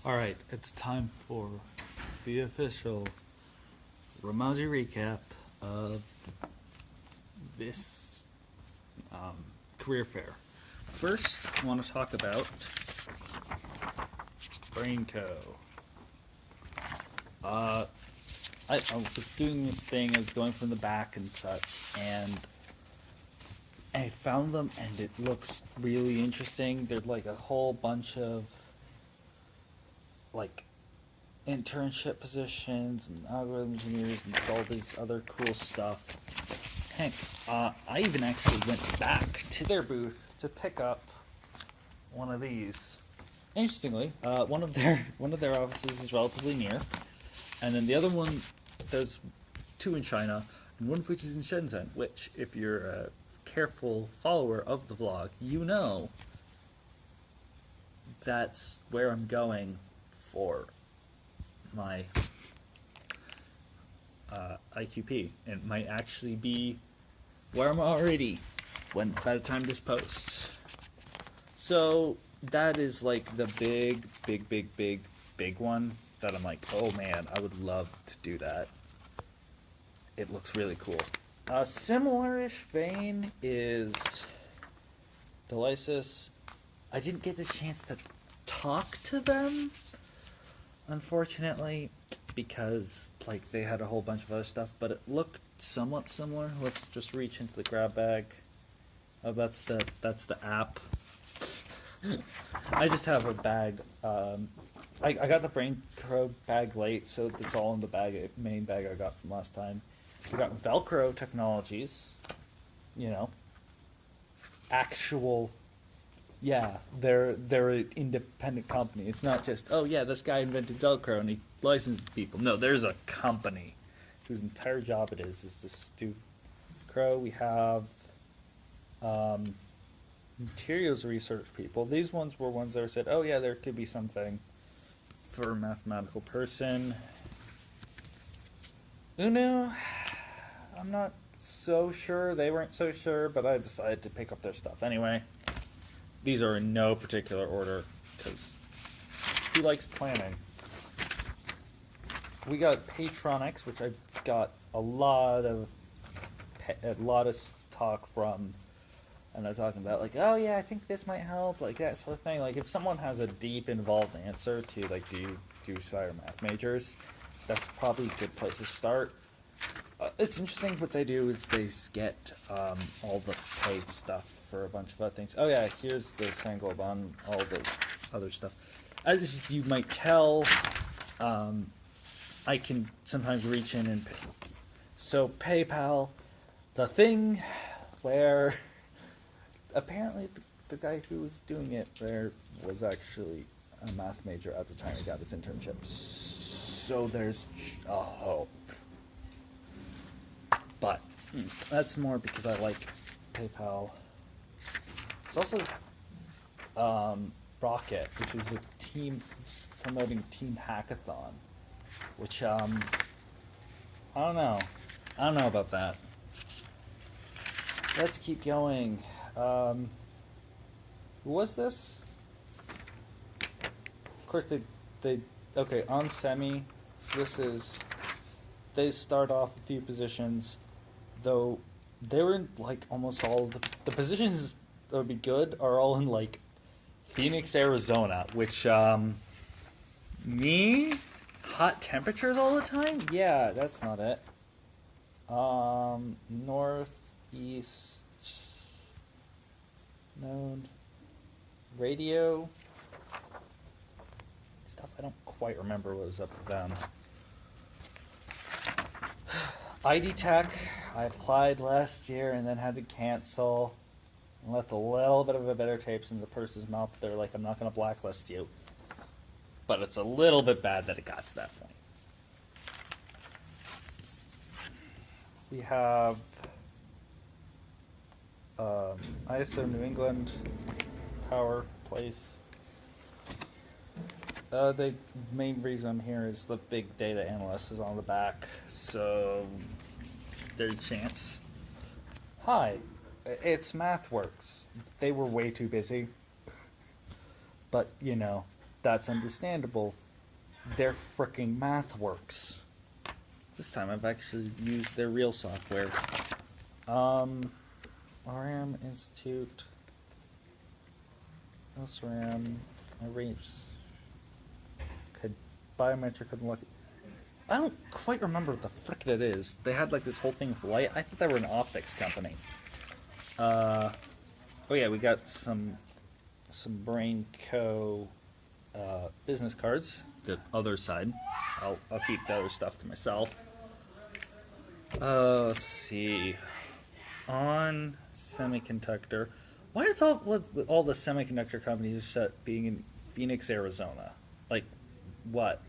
Alright, it's time for the official Ramaji recap of this career fair. First, I want to talk about BrainCo. I was doing this thing, I was going from the back and such, and I found them, and it looks really interesting. There's like a whole bunch of like internship positions and algorithm engineers and all this other cool stuff. Heck, I even actually went back to their booth to pick up one of these. Interestingly, one of their offices is relatively near, and then the other one, there's two in China, and one of which is in Shenzhen. Which, if you're a careful follower of the vlog, you know that's where I'm going for my IQP. It might actually be where I'm already by the time this posts. So that is like the big one that I'm like, oh man, I would love to do that. It looks really cool. A similar-ish vein is the Lysis. I didn't get the chance to talk to them, unfortunately, because like they had a whole bunch of other stuff, but it looked somewhat similar. Let's just reach into the grab bag. Oh, that's the app. I just have a bag. I got the BrainCo bag late, so it's all in the main bag I got from last time. We got Velcro Technologies. You know, actual. Yeah, they're an independent company. It's not just, oh yeah, this guy invented Velcro and he licensed people. No, there's a company whose entire job it is to do Crow. We have materials research people. These ones were ones that said, oh yeah, there could be something for a mathematical person. Uno, I'm not so sure. They weren't so sure, but I decided to pick up their stuff anyway. These are in no particular order, because who likes planning? We got Patronics, which I've got a lot of talk from, and they're talking about like, oh yeah, I think this might help, like that sort of thing. Like if someone has a deep, involved answer to like, do you do Spire math majors? That's probably a good place to start. It's interesting what they do is they get all the pay stuff for a bunch of other things. Oh yeah, here's the Sanglobe on all the other stuff. As you might tell, I can sometimes reach in and pay. So PayPal, the thing where apparently the guy who was doing it there was actually a math major at the time he got his internship. So there's a hope. But that's more because I like PayPal. It's also Rocket, which is a team promoting Team Hackathon, which I don't know. I don't know about that. Let's keep going. Who was this? Of course, they okay on semi. So this is they start off a few positions. Though they were in like almost all of the positions that would be good are all in like Phoenix, Arizona, which me hot temperatures all the time? Yeah, that's not it. Northeast node radio stuff. I don't quite remember what was up with them. ID Tech, I applied last year and then had to cancel and left a little bit of a bitter taste in the person's mouth. They're like, I'm not going to blacklist you. But it's a little bit bad that it got to that point. We have ISO New England, Power Place. The main reason I'm here is the big data analyst is on the back, so there's a chance. Hi, it's MathWorks. They were way too busy, but you know, that's understandable. Their fricking math works. This time I've actually used their real software. RAM Institute. SRAM. Erase. Biometric unlock. I don't quite remember what the frick that is. They had like this whole thing with light. I thought they were an optics company. Oh yeah, we got some Brainco business cards. The other side. I'll keep the other stuff to myself. Let's see. On semiconductor. Why is all with all the semiconductor companies shut being in Phoenix, Arizona? Like, what?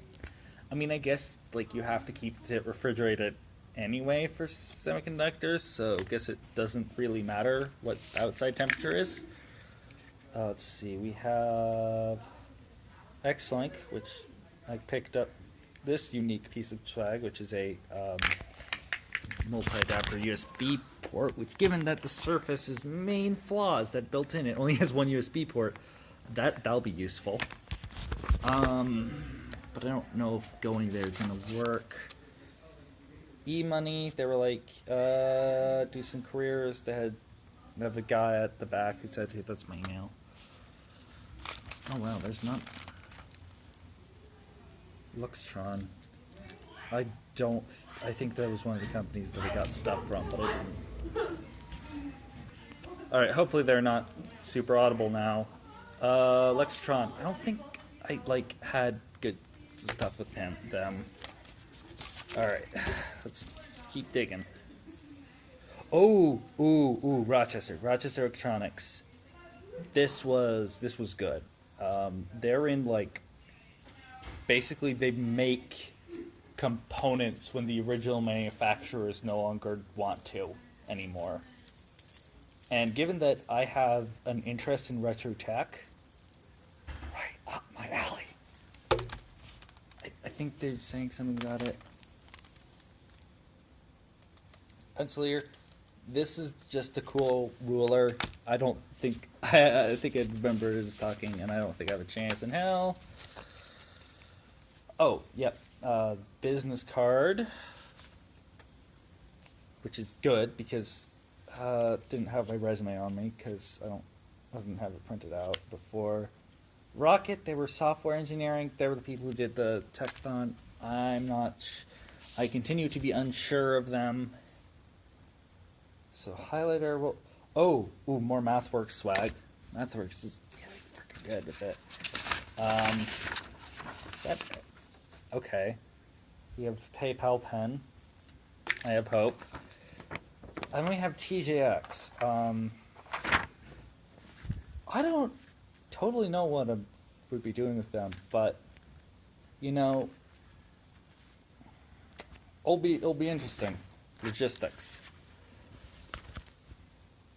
I mean, I guess like you have to keep it refrigerated anyway for semiconductors, so I guess it doesn't really matter what outside temperature is. Let's see. We have X-Link, which I picked up this unique piece of swag, which is a multi-adapter USB port, which given that the Surface's main flaw is that built in it only has one USB port, that'll be useful. But I don't know if going there is gonna work. E-Money, they were like, do some careers. They have a guy at the back who said, hey, that's my email. Oh wow, there's not Luxtron. I think that was one of the companies that I got stuff from, but I didn't. Alright, hopefully they're not super audible now. Luxtron, I don't think I had good stuff with them. Alright, let's keep digging. Ooh, Rochester Electronics. This was good. They're in basically they make components when the original manufacturers no longer want to anymore. And given that I have an interest in retro tech, right up my alley. I think they're saying something about it. Pencilier, this is just a cool ruler. I don't think I think I remember it as talking, and I don't think I have a chance in hell. Oh, yep. Business card, which is good because didn't have my resume on me because I didn't have it printed out before. Rocket, they were software engineering. They were the people who did the Texton. I continue to be unsure of them. So highlighter, more MathWorks swag. MathWorks is really freaking good with it. Okay. We have PayPal pen. I have hope. And we have TJX. I don't totally know what I would be doing with them, but it'll be interesting. Logistics.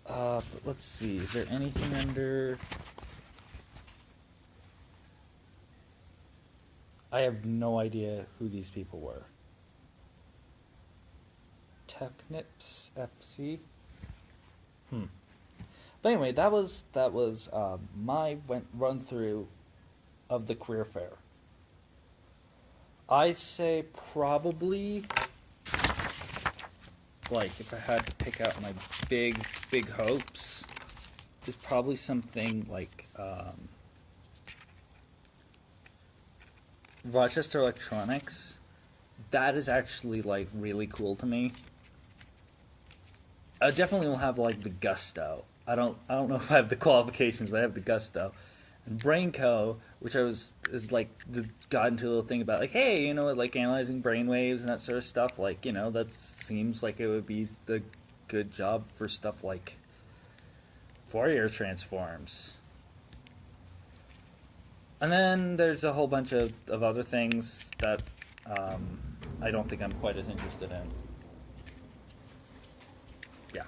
But let's see. Is there anything under? I have no idea who these people were. Technips FC. But anyway, that was my run through of the career fair. I'd say probably, if I had to pick out my big hopes, is probably something like Rochester Electronics. That is actually really cool to me. I definitely will have the gusto. I don't know if I have the qualifications, but I have the gusto. And Brainco, which got into a little thing about hey, analyzing brainwaves and that sort of stuff. That seems like it would be the good job for stuff like Fourier transforms. And then there's a whole bunch of other things that I don't think I'm quite as interested in. Yeah.